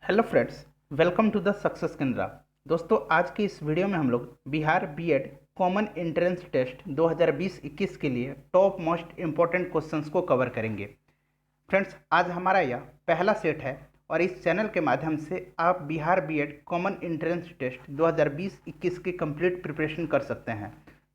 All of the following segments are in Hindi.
Hello friends, welcome to the success Kendra. दोस्तों, आज की इस वीडियो में हम लोग Bihar BEd common entrance test 2020-21 के लिए टॉप मोस्ट इम्पॉर्टेंट क्वेश्चंस को कवर करेंगे। फ्रेंड्स, आज हमारा यह पहला सेट है और इस चैनल के माध्यम से आप Bihar BEd common entrance test 2020-21 की कंप्लीट प्रिपरेशन कर सकते हैं।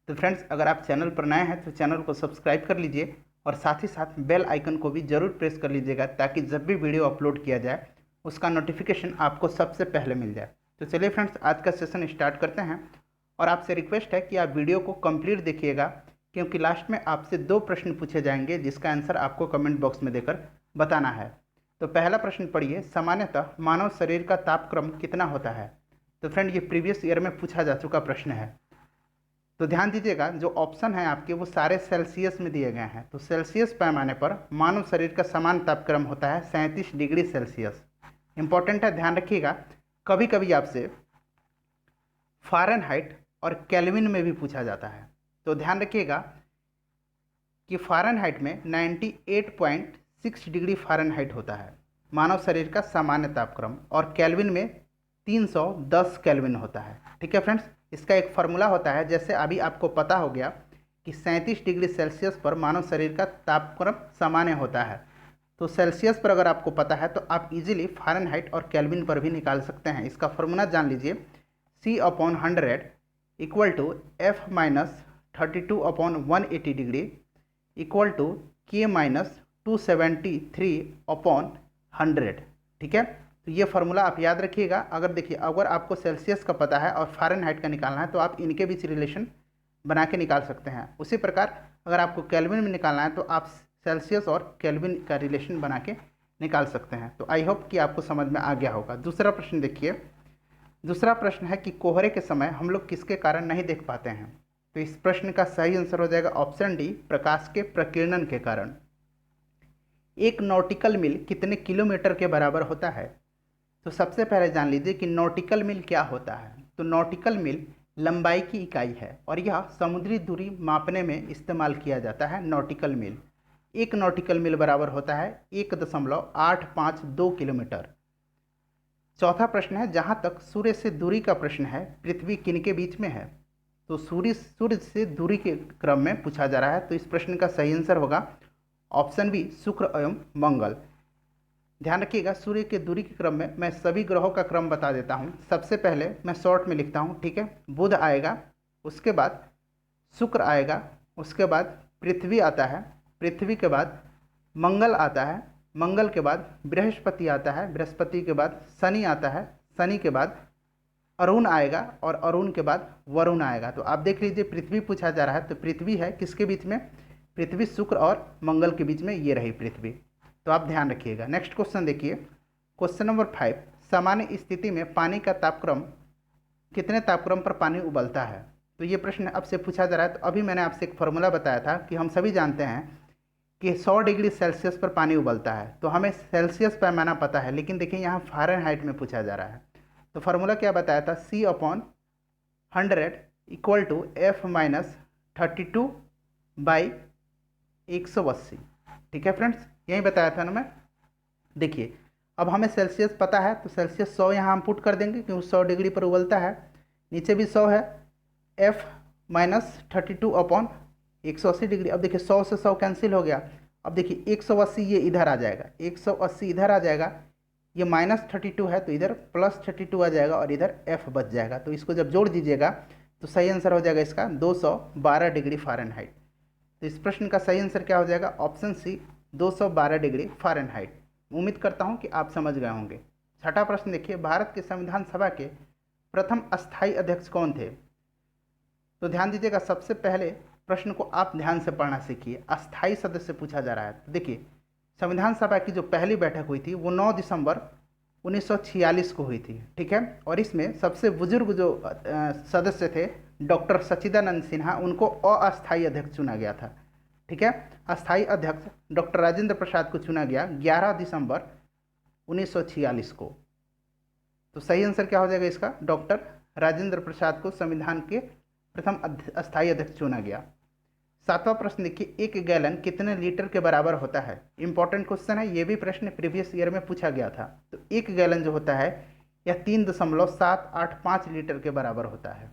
तो फ्रेंड्स, अगर आप चैनल पर नए हैं तो चैनल को सब्सक्राइब कर लीजिए और साथ ही साथ बेल आइकन को भी ज़रूर प्रेस कर लीजिएगा ताकि जब भी वीडियो अपलोड किया जाए उसका नोटिफिकेशन आपको सबसे पहले मिल जाए। तो चलिए फ्रेंड्स, आज का सेशन स्टार्ट करते हैं और आपसे रिक्वेस्ट है कि आप वीडियो को कंप्लीट देखिएगा क्योंकि लास्ट में आपसे 2 प्रश्न पूछे जाएंगे जिसका आंसर आपको कमेंट बॉक्स में देकर बताना है। तो पहला प्रश्न पढ़िए, सामान्यतः मानव शरीर का तापक्रम कितना होता है? तो फ्रेंड, ये प्रीवियस ईयर में पूछा जा चुका प्रश्न है। तो ध्यान दीजिएगा, जो ऑप्शन है आपके वो सारे सेल्सियस में दिए गए हैं। तो सेल्सियस पैमाने पर मानव शरीर का सामान्य तापक्रम होता है 37 डिग्री सेल्सियस। इंपॉर्टेंट है, ध्यान रखिएगा। कभी कभी आपसे फ़ारेनहाइट और केल्विन में भी पूछा जाता है। तो ध्यान रखिएगा कि फ़ारेनहाइट में 98.6 डिग्री फ़ारेनहाइट होता है मानव शरीर का सामान्य तापक्रम और केल्विन में 310 केल्विन होता है। ठीक है फ्रेंड्स, इसका एक फार्मूला होता है, जैसे अभी आपको पता हो गया कि 37 डिग्री सेल्सियस पर मानव शरीर का तापक्रम सामान्य होता है। तो सेल्सियस पर अगर आपको पता है तो आप इजीली फ़ारेनहाइट और केल्विन पर भी निकाल सकते हैं। इसका फॉर्मूला जान लीजिए, C/100 equal to F minus 32/180 degree equal to K minus 273/100। ठीक है, तो ये फार्मूला आप याद रखिएगा। अगर देखिए, अगर आपको सेल्सियस का पता है और फ़ारेनहाइट का निकालना है तो आप इनके बीच रिलेशन बना के निकाल सकते हैं। उसी प्रकार अगर आपको केल्विन में निकालना है तो आप सेल्सियस और केल्विन का रिलेशन बना के निकाल सकते हैं। तो आई होप कि आपको समझ में आ गया होगा। दूसरा प्रश्न देखिए, दूसरा प्रश्न है कि कोहरे के समय हम लोग किसके कारण नहीं देख पाते हैं? तो इस प्रश्न का सही आंसर हो जाएगा ऑप्शन डी, प्रकाश के प्रकीर्णन के कारण। एक नॉटिकल मील कितने किलोमीटर के बराबर होता है? तो सबसे पहले जान लीजिए कि नॉटिकल मील क्या होता है। तो नॉटिकल मील लंबाई की इकाई है और यह समुद्री दूरी मापने में इस्तेमाल किया जाता है। नॉटिकल मील, एक नॉटिकल मील बराबर होता है 1.852 किलोमीटर। चौथा प्रश्न है, जहाँ तक सूर्य से दूरी का प्रश्न है, पृथ्वी किनके बीच में है? तो सूर्य से दूरी के क्रम में पूछा जा रहा है। तो इस प्रश्न का सही आंसर होगा ऑप्शन बी, शुक्र एवं मंगल। ध्यान रखिएगा, सूर्य के दूरी के क्रम में मैं सभी ग्रहों का क्रम बता देता हूँ। सबसे पहले मैं शॉर्ट में लिखता हूँ, ठीक है। बुध आएगा, उसके बाद शुक्र आएगा, उसके बाद पृथ्वी आता है, पृथ्वी के बाद मंगल आता है, मंगल के बाद बृहस्पति आता है, बृहस्पति के बाद शनि आता है, शनि के बाद अरुण आएगा और अरुण के बाद वरुण आएगा। तो आप देख लीजिए, पृथ्वी पूछा जा रहा है तो पृथ्वी है किसके बीच में? पृथ्वी, शुक्र और मंगल के बीच में ये रही पृथ्वी। तो आप ध्यान रखिएगा। नेक्स्ट क्वेश्चन देखिए, क्वेश्चन नंबर 5, सामान्य स्थिति में पानी का तापक्रम, कितने तापक्रम पर पानी उबलता है? तो ये प्रश्न आपसे पूछा जा रहा है। तो अभी मैंने आपसे एक फॉर्मूला बताया था कि हम सभी जानते हैं कि 100 डिग्री सेल्सियस पर पानी उबलता है। तो हमें सेल्सियस पैमाना पता है, लेकिन देखिए यहाँ फ़ारेनहाइट में पूछा जा रहा है। तो फार्मूला क्या बताया था? C/100 equal to F minus 32/180। ठीक है फ्रेंड्स, यही बताया था ना मैं। देखिए, अब हमें सेल्सियस पता है तो सेल्सियस 100 यहाँ हम पुट कर देंगे क्योंकि 100 डिग्री पर उबलता है। नीचे भी 100 है, F माइनस 32/180 डिग्री। अब देखिए 100 से 100 कैंसिल हो गया। अब देखिए 180 ये इधर आ जाएगा, 180 इधर आ जाएगा, ये -32 है तो इधर +32 आ जाएगा और इधर F बच जाएगा। तो इसको जब जोड़ दीजिएगा तो सही आंसर हो जाएगा इसका 212 डिग्री फ़ारेनहाइट। तो इस प्रश्न का सही आंसर क्या हो जाएगा? Option C, 212 degree Fahrenheit. उम्मीद करता हूँ कि आप समझ गए होंगे। छठा प्रश्न देखिए, भारत के संविधान सभा के प्रथम अस्थायी अध्यक्ष कौन थे? तो ध्यान दीजिएगा, सबसे पहले प्रश्न को आप ध्यान से पढ़ना सीखिए। अस्थायी सदस्य पूछा जा रहा है। तो देखिए, संविधान सभा की जो पहली बैठक हुई थी वो 9 दिसंबर 1946 को हुई थी, ठीक है। और इसमें सबसे बुजुर्ग जो सदस्य थे डॉक्टर सच्चिदानंद सिन्हा, उनको अस्थायी अध्यक्ष चुना गया था, ठीक है। अस्थायी अध्यक्ष डॉक्टर राजेंद्र प्रसाद को चुना गया 11 दिसंबर 1946 को। तो सही आंसर क्या हो जाएगा इसका? डॉक्टर राजेंद्र प्रसाद को संविधान के प्रथम अस्थायी अध्यक्ष चुना गया। 7वां प्रश्न देखिए, 1 गैलन कितने लीटर के बराबर होता है। इंपॉर्टेंट क्वेश्चन है, ये भी प्रश्न प्रीवियस ईयर में पूछा गया था। तो 1 गैलन जो होता है यह 3.785 लीटर के बराबर होता है।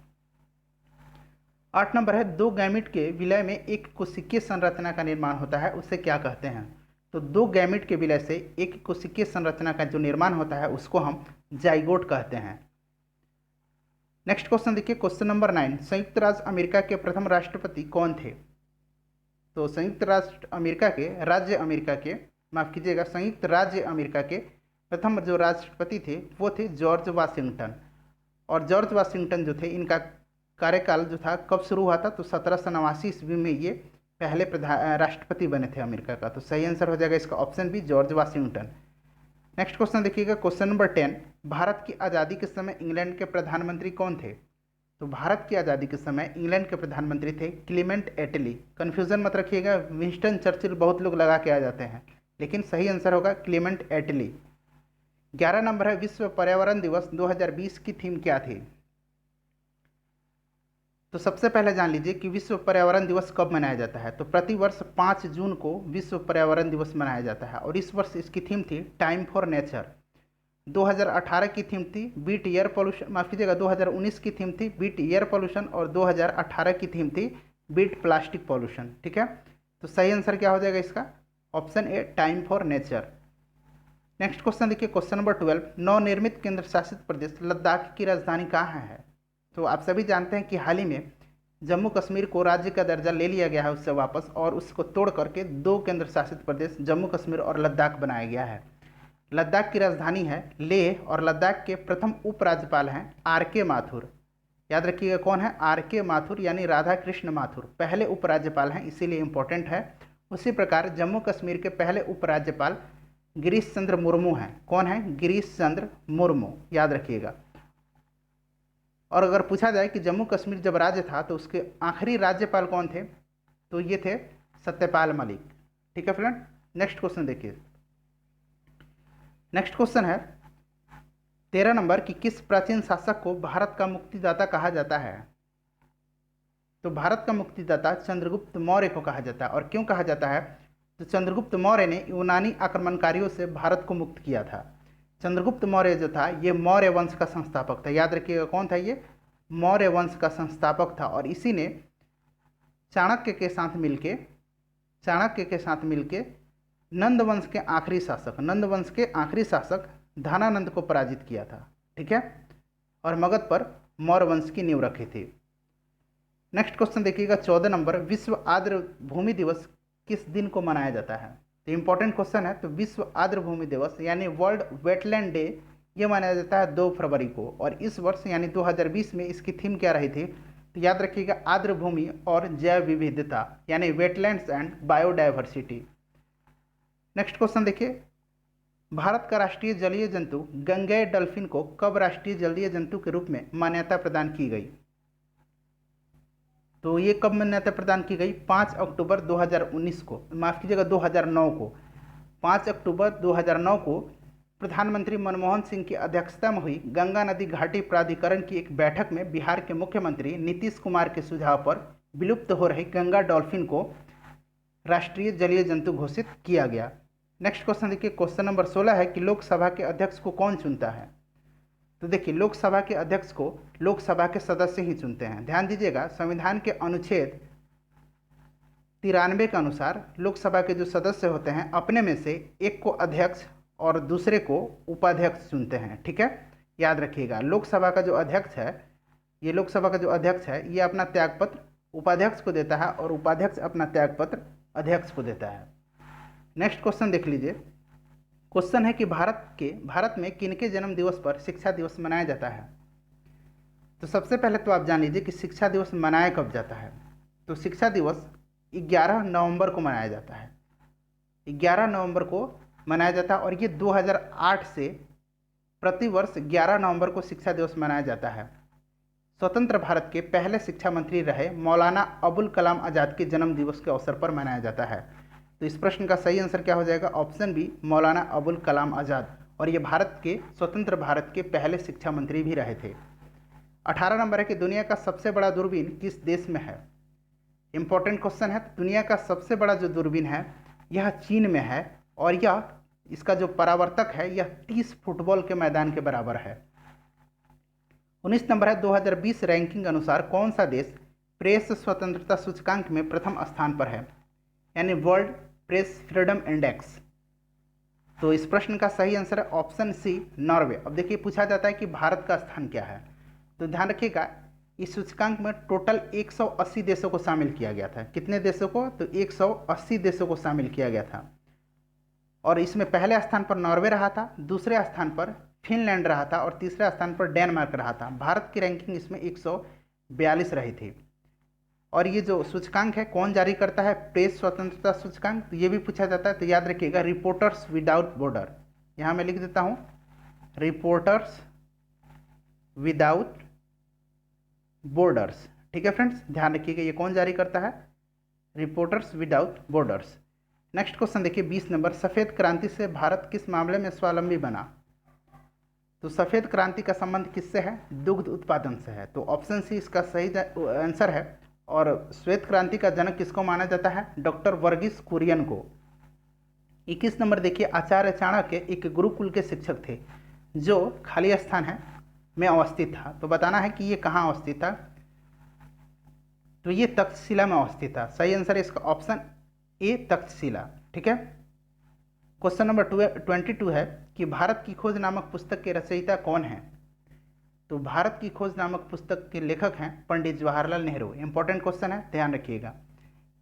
8 नंबर है, 2 गैमीट के विलय में एक कोशिकीय संरचना का निर्माण होता है, उसे क्या कहते हैं। तो 2 गैमीट के विलय से एक कोशिकीय संरचना का जो निर्माण होता है उसको हम जाइगोट कहते हैं। नेक्स्ट क्वेश्चन देखिए, क्वेश्चन नंबर 9, संयुक्त राज्य अमेरिका के प्रथम राष्ट्रपति कौन थे। तो संयुक्त राज्य अमेरिका के प्रथम जो राष्ट्रपति थे वो थे जॉर्ज वाशिंगटन। और जॉर्ज वाशिंगटन जो थे, इनका कार्यकाल जो था कब शुरू हुआ था, तो 1789 ईस्वी में ये पहले राष्ट्रपति बने थे अमेरिका का। तो सही आंसर हो जाएगा इसका option B, George Washington. Next question देखिएगा, क्वेश्चन नंबर 10, भारत की आज़ादी के समय इंग्लैंड के प्रधानमंत्री कौन थे। तो भारत की आज़ादी के समय इंग्लैंड के प्रधानमंत्री थे क्लीमेंट एटली। कन्फ्यूज़न मत रखिएगा, विंस्टन चर्चिल बहुत लोग लगा के आ जाते हैं, लेकिन सही आंसर होगा क्लीमेंट एटली। 11 नंबर है, विश्व पर्यावरण दिवस 2020 की थीम क्या थी। तो सबसे पहले जान लीजिए कि विश्व पर्यावरण दिवस कब मनाया जाता है। तो प्रतिवर्ष 5 जून को विश्व पर्यावरण दिवस मनाया जाता है और इस वर्ष इसकी थीम थी टाइम फॉर नेचर। 2018 की थीम थी बीट एयर पोल्यूशन, माफ कीजिएगा 2019 की थीम थी बीट एयर पोल्यूशन और 2018 की थीम थी बीट प्लास्टिक पोल्यूशन। ठीक है, तो सही आंसर क्या हो जाएगा इसका, option A, time for nature. Next question देखिए, क्वेश्चन नंबर 12, नवनिर्मित केंद्र शासित प्रदेश लद्दाख की राजधानी कहाँ है। तो आप सभी जानते हैं कि हाल ही में जम्मू कश्मीर को राज्य का दर्जा ले लिया गया है उससे वापस, और उसको तोड़ करके 2 केंद्र शासित प्रदेश जम्मू कश्मीर और लद्दाख बनाया गया है। लद्दाख की राजधानी है लेह और लद्दाख के प्रथम उपराज्यपाल हैं RK माथुर। याद रखिएगा कौन है, RK माथुर यानी राधा कृष्ण माथुर पहले उपराज्यपाल हैं, इसीलिए इंपॉर्टेंट है। उसी प्रकार जम्मू कश्मीर के पहले उपराज्यपाल गिरीश चंद्र मुर्मू हैं। कौन है, गिरीश चंद्र मुर्मू, याद रखिएगा। और अगर पूछा जाए कि जम्मू कश्मीर जब राज्य था तो उसके आखिरी राज्यपाल कौन थे, तो ये थे सत्यपाल मलिक। ठीक है फ्रेंड, नेक्स्ट क्वेश्चन देखिए। नेक्स्ट क्वेश्चन है 13 नंबर कि किस प्राचीन शासक को भारत का मुक्तिदाता कहा जाता है। तो भारत का मुक्तिदाता चंद्रगुप्त मौर्य को कहा जाता है। और क्यों कहा जाता है, तो चंद्रगुप्त मौर्य ने यूनानी आक्रमणकारियों से भारत को मुक्त किया था। चंद्रगुप्त मौर्य जो था ये मौर्य वंश का संस्थापक था। याद रखिएगा कौन था, ये मौर्य वंश का संस्थापक था। और इसी ने चाणक्य के साथ मिलके नंद वंश के आखिरी शासक धनानंद को पराजित किया था। ठीक है, और मगध पर मौर्य वंश की नींव रखी थी। नेक्स्ट क्वेश्चन देखिएगा 14 नंबर, विश्व आर्द्र भूमि दिवस किस दिन को मनाया जाता है। तो इंपॉर्टेंट क्वेश्चन है। तो विश्व आर्द्र भूमि दिवस यानी वर्ल्ड वेटलैंड डे ये मनाया जाता है 2 फरवरी को। और इस वर्ष यानी 2020 में इसकी थीम क्या रही थी, तो याद रखिएगा आर्द्र भूमि और जैव विविधता यानी wetlands and biodiversity. Next question देखिए, भारत का राष्ट्रीय जलीय जंतु गंगेय डॉल्फिन को कब राष्ट्रीय जलीय जंतु के रूप में मान्यता प्रदान की गई। तो ये कब मान्यता प्रदान की गई, 5 अक्टूबर 2019 को, माफ कीजिएगा 2009 को। 5 अक्टूबर 2009 को प्रधानमंत्री मनमोहन सिंह की अध्यक्षता में हुई गंगा नदी घाटी प्राधिकरण की एक बैठक में बिहार के मुख्यमंत्री नीतीश कुमार के सुझाव पर विलुप्त हो रही गंगा डॉल्फिन को राष्ट्रीय जलीय जंतु घोषित किया गया। नेक्स्ट क्वेश्चन देखिए, क्वेश्चन नंबर 16 है कि लोकसभा के अध्यक्ष को कौन चुनता है। तो देखिए लोकसभा के अध्यक्ष को लोकसभा के सदस्य ही चुनते हैं। ध्यान दीजिएगा, संविधान के अनुच्छेद 93 के अनुसार लोकसभा के जो सदस्य होते हैं अपने में से एक को अध्यक्ष और दूसरे को उपाध्यक्ष चुनते हैं। ठीक है, याद रखिएगा लोकसभा का जो अध्यक्ष है ये अपना त्यागपत्र उपाध्यक्ष को देता है और उपाध्यक्ष अपना त्यागपत्र अध्यक्ष को देता है। नेक्स्ट क्वेश्चन देख लीजिए। क्वेश्चन है कि भारत में किनके जन्म दिवस पर शिक्षा दिवस मनाया जाता है। तो सबसे पहले तो आप जान लीजिए कि शिक्षा दिवस मनाया कब जाता है। तो शिक्षा दिवस 11 नवंबर को मनाया जाता है। 11 नवंबर को मनाया जाता है और ये 2008 से प्रतिवर्ष 11 नवंबर को शिक्षा दिवस मनाया जाता है। स्वतंत्र भारत के पहले शिक्षा मंत्री रहे मौलाना अबुल कलाम आज़ाद के जन्म दिवस के अवसर पर मनाया जाता है। तो इस प्रश्न का सही आंसर क्या हो जाएगा, ऑप्शन बी, मौलाना अबुल कलाम आज़ाद। और ये स्वतंत्र भारत के पहले शिक्षा मंत्री भी रहे थे। 18 नंबर है कि दुनिया का सबसे बड़ा दूरबीन किस देश में है। इंपॉर्टेंट क्वेश्चन है। दुनिया का सबसे बड़ा जो दूरबीन है यह चीन में है और यह इसका जो परावर्तक है यह 30 फुटबॉल के मैदान के बराबर है। 19 नंबर है, 2020 रैंकिंग अनुसार कौन सा देश प्रेस स्वतंत्रता सूचकांक में प्रथम स्थान पर है, यानी वर्ल्ड प्रेस फ्रीडम इंडेक्स। तो इस प्रश्न का सही आंसर है ऑप्शन सी, नॉर्वे। अब देखिए पूछा जाता है कि भारत का स्थान क्या है, तो ध्यान रखिएगा इस सूचकांक में टोटल 180 देशों को शामिल किया गया था। कितने देशों को? तो 180 देशों को शामिल किया गया था और इसमें पहले स्थान पर नॉर्वे रहा था, दूसरे स्थान पर फिनलैंड रहा था और तीसरे स्थान पर डेनमार्क रहा था। भारत की रैंकिंग इसमें 142 रही थी। और ये जो सूचकांक है कौन जारी करता है? प्रेस स्वतंत्रता सूचकांक। तो ये भी पूछा जाता है, तो याद रखिएगा रिपोर्टर्स विदाउट बॉर्डर। यहाँ मैं लिख देता हूँ रिपोर्टर्स विदाउट बॉर्डर्स। ठीक है फ्रेंड्स, ध्यान रखिएगा ये कौन जारी करता है? Reporters without borders. Next question देखिए 20 नंबर, सफ़ेद क्रांति से भारत किस मामले में स्वावलंबी बना? तो सफ़ेद क्रांति का संबंध किससे है? दुग्ध उत्पादन से है। तो ऑप्शन सी इसका सही आंसर है। और श्वेत क्रांति का जनक किसको माना जाता है? डॉक्टर वर्गीस कुरियन को। 21 नंबर देखिए, आचार्य चाणक्य एक गुरुकुल के शिक्षक थे जो खाली स्थान है में अवस्थित था। तो बताना है कि ये कहाँ अवस्थित था? तो ये तक्षशिला में अवस्थित था। सही आंसर है इसका ऑप्शन ए, तक्षशिला। ठीक है। क्वेश्चन नंबर 22 है कि भारत की खोज नामक पुस्तक के रचयिता कौन है? तो भारत की खोज नामक पुस्तक के लेखक हैं पंडित जवाहरलाल नेहरू। इंपॉर्टेंट क्वेश्चन है, ध्यान रखिएगा।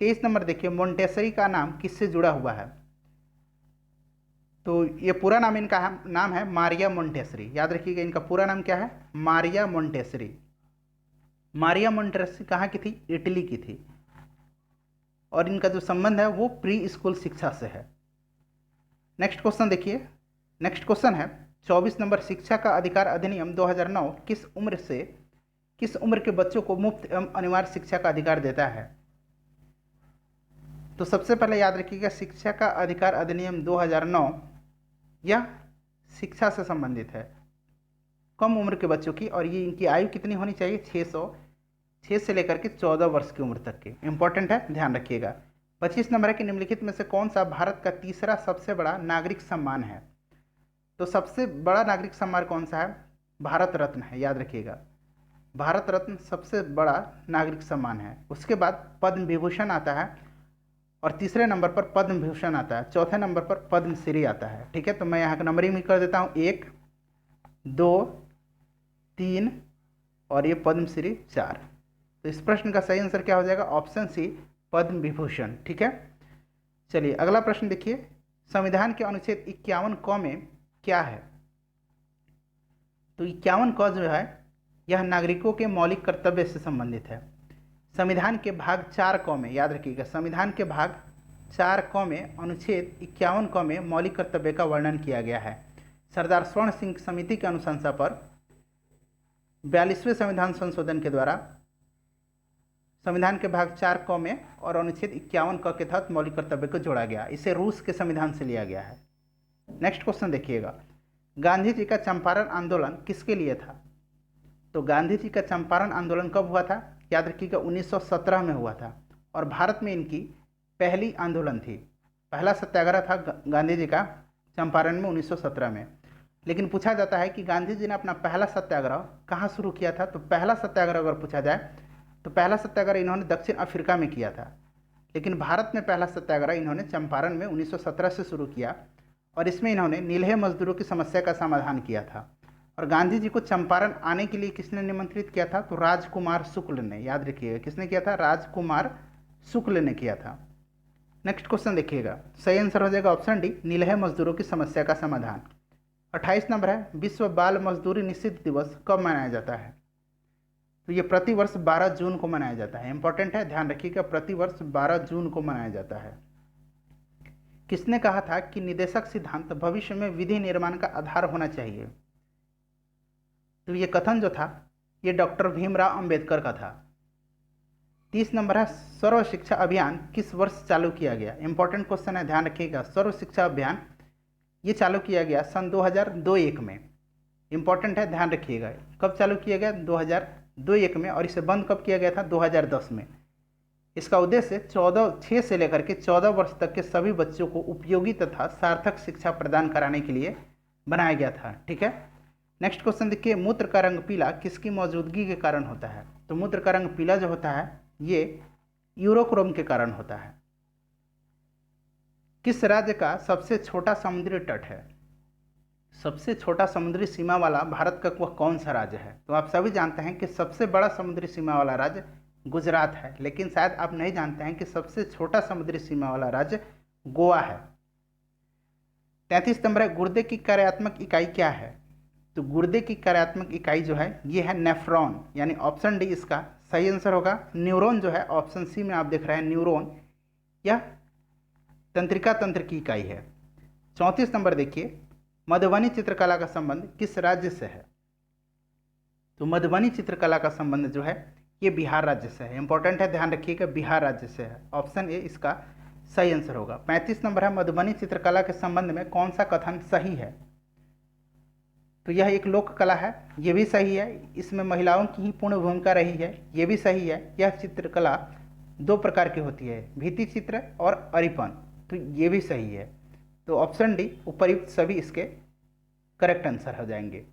23 नंबर देखिए, मोंटेसरी का नाम किससे जुड़ा हुआ है? तो ये पूरा नाम इनका नाम है मारिया मोंटेसरी। याद रखिएगा इनका पूरा नाम क्या है? Maria Montessori. मारिया मोंटेसरी कहाँ की थी? इटली की थी। और इनका जो संबंध है वो प्री स्कूल शिक्षा से है। नेक्स्ट क्वेश्चन देखिए, नेक्स्ट क्वेश्चन है 24 नंबर, शिक्षा का अधिकार अधिनियम 2009 किस उम्र के बच्चों को मुफ्त एवं अनिवार्य शिक्षा का अधिकार देता है? तो सबसे पहले याद रखिएगा शिक्षा का अधिकार अधिनियम 2009 यह शिक्षा से संबंधित है, कम उम्र के बच्चों की। और ये इनकी आयु कितनी होनी चाहिए? 6 से लेकर के 14 वर्ष की उम्र तक की। इंपॉर्टेंट है, ध्यान रखिएगा। 25 नंबर है कि निम्नलिखित में से कौन सा भारत का तीसरा सबसे बड़ा नागरिक सम्मान है? तो सबसे बड़ा नागरिक सम्मान कौन सा है? भारत रत्न है। याद रखिएगा भारत रत्न सबसे बड़ा नागरिक सम्मान है। उसके बाद पद्म विभूषण आता है और तीसरे नंबर पर पद्म भूषण आता है, चौथे नंबर पर पद्मश्री आता है। ठीक है, तो मैं यहाँ का नंबरिंग भी कर देता हूँ 1, 2, 3 और ये पद्मश्री 4। तो इस प्रश्न का सही आंसर क्या हो जाएगा? ऑप्शन सी, पद्म विभूषण। ठीक है, चलिए अगला प्रश्न देखिए, संविधान के अनुच्छेद 51 क में क्या है? तो 51 क जो है यह नागरिकों के मौलिक कर्तव्य से संबंधित है। संविधान के भाग 4 क में, याद रखिएगा संविधान के भाग 4 क में अनुच्छेद 51 क में मौलिक कर्तव्य का वर्णन किया गया है। सरदार स्वर्ण सिंह समिति की अनुशंसा पर 42वें संविधान संशोधन के द्वारा संविधान के भाग 4 क में और अनुच्छेद 51 क के तहत मौलिक कर्तव्य को जोड़ा गया। इसे रूस के संविधान से लिया गया है। नेक्स्ट क्वेश्चन देखिएगा, गांधी जी का चंपारण आंदोलन किसके लिए था? तो गांधी जी का चंपारण आंदोलन कब हुआ था? याद रखिएगा 1917 में हुआ था और भारत में इनकी पहली आंदोलन थी। पहला सत्याग्रह था गांधी जी का चंपारण में 1917 में। लेकिन पूछा जाता है कि गांधी जी ने अपना पहला सत्याग्रह कहाँ शुरू किया था? तो पहला सत्याग्रह अगर पूछा जाए तो पहला सत्याग्रह इन्होंने दक्षिण अफ्रीका में किया था, लेकिन भारत में पहला सत्याग्रह इन्होंने चंपारण में 1917 से शुरू किया और इसमें इन्होंने नीलहे मजदूरों की समस्या का समाधान किया था। और गांधी जी को चंपारण आने के लिए किसने निमंत्रित किया था? तो राजकुमार शुक्ल ने। याद रखिएगा किसने किया था? राजकुमार शुक्ल ने किया था। नेक्स्ट क्वेश्चन देखिएगा, सही आंसर हो जाएगा ऑप्शन डी, नीलहे मजदूरों की समस्या का समाधान। 28 नंबर है, विश्व बाल मजदूरी निषिद्ध दिवस कब मनाया जाता है? तो ये प्रतिवर्ष 12 जून को मनाया जाता है। इंपॉर्टेंट है, ध्यान रखिएगा प्रतिवर्ष 12 जून को मनाया जाता है। किसने कहा था कि निदेशक सिद्धांत भविष्य में विधि निर्माण का आधार होना चाहिए? तो ये कथन जो था ये डॉक्टर भीमराव अंबेडकर का था। 30 नंबर है, सर्व शिक्षा अभियान किस वर्ष चालू किया गया? इंपॉर्टेंट क्वेश्चन है, ध्यान रखिएगा। सर्व शिक्षा अभियान ये चालू किया गया सन 2002-1 में। इंपॉर्टेंट है, ध्यान रखिएगा कब चालू किया गया? 2002-1 में। और इसे बंद कब किया गया था? 2010 में। इसका उद्देश्य 6 से लेकर के 14 वर्ष तक के सभी बच्चों को उपयोगी तथा सार्थक शिक्षा प्रदान कराने के लिए बनाया गया था। ठीक है, नेक्स्ट क्वेश्चन देखिए, मूत्र का रंग पीला किसकी मौजूदगी के कारण होता है? तो मूत्र का रंग पीला जो होता है ये यूरोक्रोम के कारण होता है। किस राज्य का सबसे छोटा समुद्री तट है? सबसे छोटा समुद्री सीमा वाला भारत का वह कौन सा राज्य है? तो आप सभी जानते हैं कि सबसे बड़ा समुद्री सीमा वाला राज्य गुजरात है, लेकिन शायद आप नहीं जानते हैं कि सबसे छोटा समुद्री सीमा वाला राज्य गोवा है। 33 नंबर है, गुर्दे की कार्यात्मक इकाई क्या है? तो गुर्दे की कार्यात्मक इकाई जो है ये है नेफ्रॉन, यानी ऑप्शन डी इसका सही आंसर होगा। न्यूरॉन जो है ऑप्शन सी में आप देख रहे हैं न्यूरॉन, यह तंत्रिका तंत्र की इकाई है। 34 नंबर देखिए, मधुबनी चित्रकला का संबंध किस राज्य से है? तो मधुबनी चित्रकला का संबंध जो है ये बिहार राज्य से है। इंपॉर्टेंट है, ध्यान रखिएगा, बिहार राज्य से है। ऑप्शन ए इसका सही आंसर होगा। 35 नंबर है, मधुबनी चित्रकला के संबंध में कौन सा कथन सही है? तो यह एक लोक कला है, ये भी सही है। इसमें महिलाओं की ही पूर्ण भूमिका रही है, ये भी सही है। यह चित्रकला 2 प्रकार की होती है, भित्ति चित्र और अरिपन, तो ये भी सही है। तो ऑप्शन डी उपर्युक्त सभी इसके करेक्ट आंसर हो जाएंगे।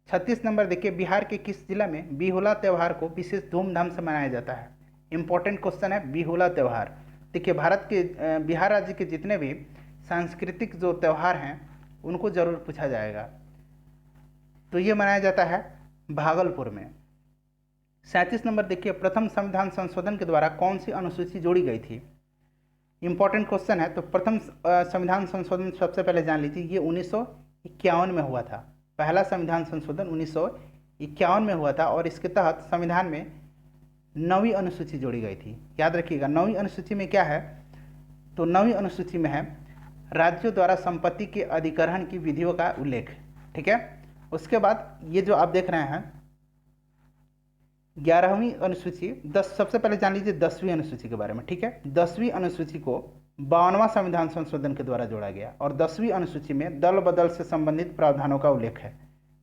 36 नंबर देखिए, बिहार के किस जिला में बिहुला त्यौहार को विशेष धूमधाम से मनाया जाता है? इंपॉर्टेंट क्वेश्चन है बिहुला त्यौहार। देखिए भारत के बिहार राज्य के जितने भी सांस्कृतिक जो त्यौहार हैं उनको जरूर पूछा जाएगा। तो ये मनाया जाता है भागलपुर में। 37 नंबर देखिए, प्रथम संविधान संशोधन के द्वारा कौन सी अनुसूची जोड़ी गई थी? इंपॉर्टेंट क्वेश्चन है। तो प्रथम संविधान संशोधन सबसे पहले जान लीजिए, ये 1951 में हुआ था। पहला संविधान संशोधन 1951 में हुआ था और इसके तहत संविधान में 9वीं अनुसूची जोड़ी गई थी। याद रखिएगा 9वीं अनुसूची में क्या है? तो 9वीं अनुसूची में है राज्यों द्वारा संपत्ति के अधिग्रहण की विधियों का उल्लेख। ठीक है, उसके बाद ये जो आप देख रहे हैं 11वीं अनुसूची, 10 सबसे पहले जान लीजिए 10वीं अनुसूची के बारे में। ठीक है, 10वीं अनुसूची को 52वां संविधान संशोधन के द्वारा जोड़ा गया और 10वीं अनुसूची में दल बदल से संबंधित प्रावधानों का उल्लेख है।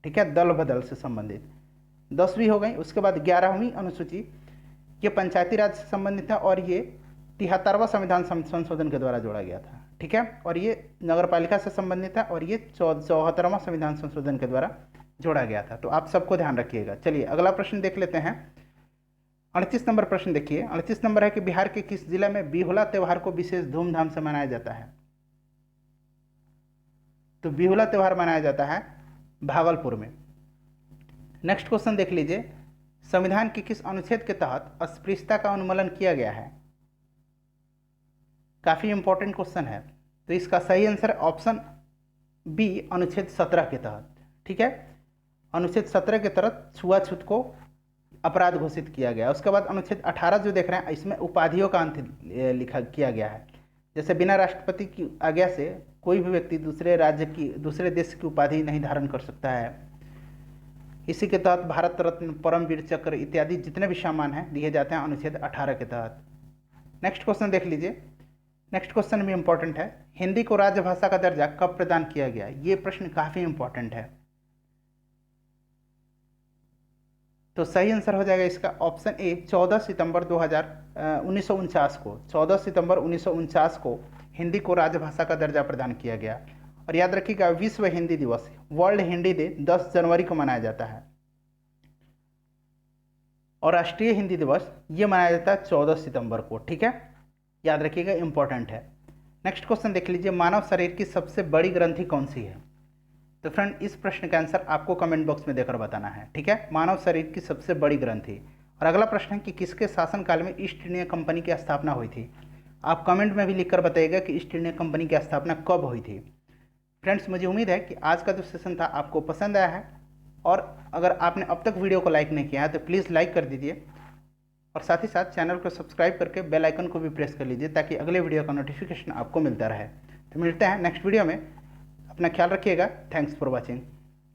ठीक है, दल बदल से संबंधित 10वीं हो गई। उसके बाद 11वीं अनुसूची ये पंचायती राज से संबंधित है और ये 73वां संविधान संशोधन के द्वारा जोड़ा गया था। ठीक है, और ये नगर पालिका से संबंधित है और ये 74वां संविधान संशोधन के द्वारा जोड़ा गया था। तो आप सबको ध्यान रखिएगा। चलिए अगला प्रश्न देख लेते हैं। 38 नंबर प्रश्न देखिए। 38 नंबर है कि बिहार के किस जिले में बिहुला त्यौहार को विशेष धूमधाम से मनाया जाता है? तो बिहुला त्यौहार मनाया जाता है भागलपुर में। नेक्स्ट क्वेश्चन देख लीजिए, संविधान के किस अनुच्छेद के तहत अस्पृश्यता का उन्मूलन किया गया है? काफी इंपॉर्टेंट क्वेश्चन है। तो इसका सही आंसर ऑप्शन बी अनुच्छेद 17 के तहत। ठीक है, अनुच्छेद 17 के तहत छुआछूत को अपराध घोषित किया गया। उसके बाद अनुच्छेद 18 जो देख रहे हैं इसमें उपाधियों का अंत किया गया है। जैसे बिना राष्ट्रपति की आज्ञा से कोई भी व्यक्ति दूसरे राज्य की, दूसरे देश की उपाधि नहीं धारण कर सकता है। इसी के तहत भारत रत्न, परमवीर चक्र इत्यादि जितने भी सम्मान हैं दिए जाते हैं अनुच्छेद 18 के तहत। नेक्स्ट क्वेश्चन देख लीजिए। नेक्स्ट क्वेश्चन भी इंपॉर्टेंट है, हिंदी को राजभाषा का दर्जा कब प्रदान किया गया? ये प्रश्न काफी इंपॉर्टेंट है। तो सही आंसर हो जाएगा इसका ऑप्शन ए 14 सितंबर 1949 को। 14 सितंबर 1949 को हिंदी को राजभाषा का दर्जा प्रदान किया गया। और याद रखिएगा विश्व हिंदी दिवस, वर्ल्ड हिंदी डे 10 जनवरी को मनाया जाता है और राष्ट्रीय हिंदी दिवस ये मनाया जाता है 14 सितंबर को। ठीक है, याद रखिएगा, इंपॉर्टेंट है। नेक्स्ट क्वेश्चन देख लीजिए, मानव शरीर की सबसे बड़ी ग्रंथि कौन सी है? तो फ्रेंड इस प्रश्न का आंसर आपको कमेंट बॉक्स में देकर बताना है। ठीक है, मानव शरीर की सबसे बड़ी ग्रंथि। और अगला प्रश्न है कि किसके शासनकाल में ईस्ट इंडिया कंपनी की स्थापना हुई थी? आप कमेंट में भी लिखकर बताइएगा कि ईस्ट इंडिया कंपनी की स्थापना कब हुई थी। फ्रेंड्स मुझे उम्मीद है कि आज का जो सेशन था आपको पसंद आया है और अगर आपने अब तक वीडियो को लाइक नहीं किया है तो प्लीज़ लाइक कर दीजिए और साथ ही साथ चैनल को सब्सक्राइब करके बेल आइकन को भी प्रेस कर लीजिए ताकि अगले वीडियो का नोटिफिकेशन आपको मिलता रहे। तो मिलते हैं नेक्स्ट वीडियो में, अपना ख्याल रखिएगा। Thanks for watching.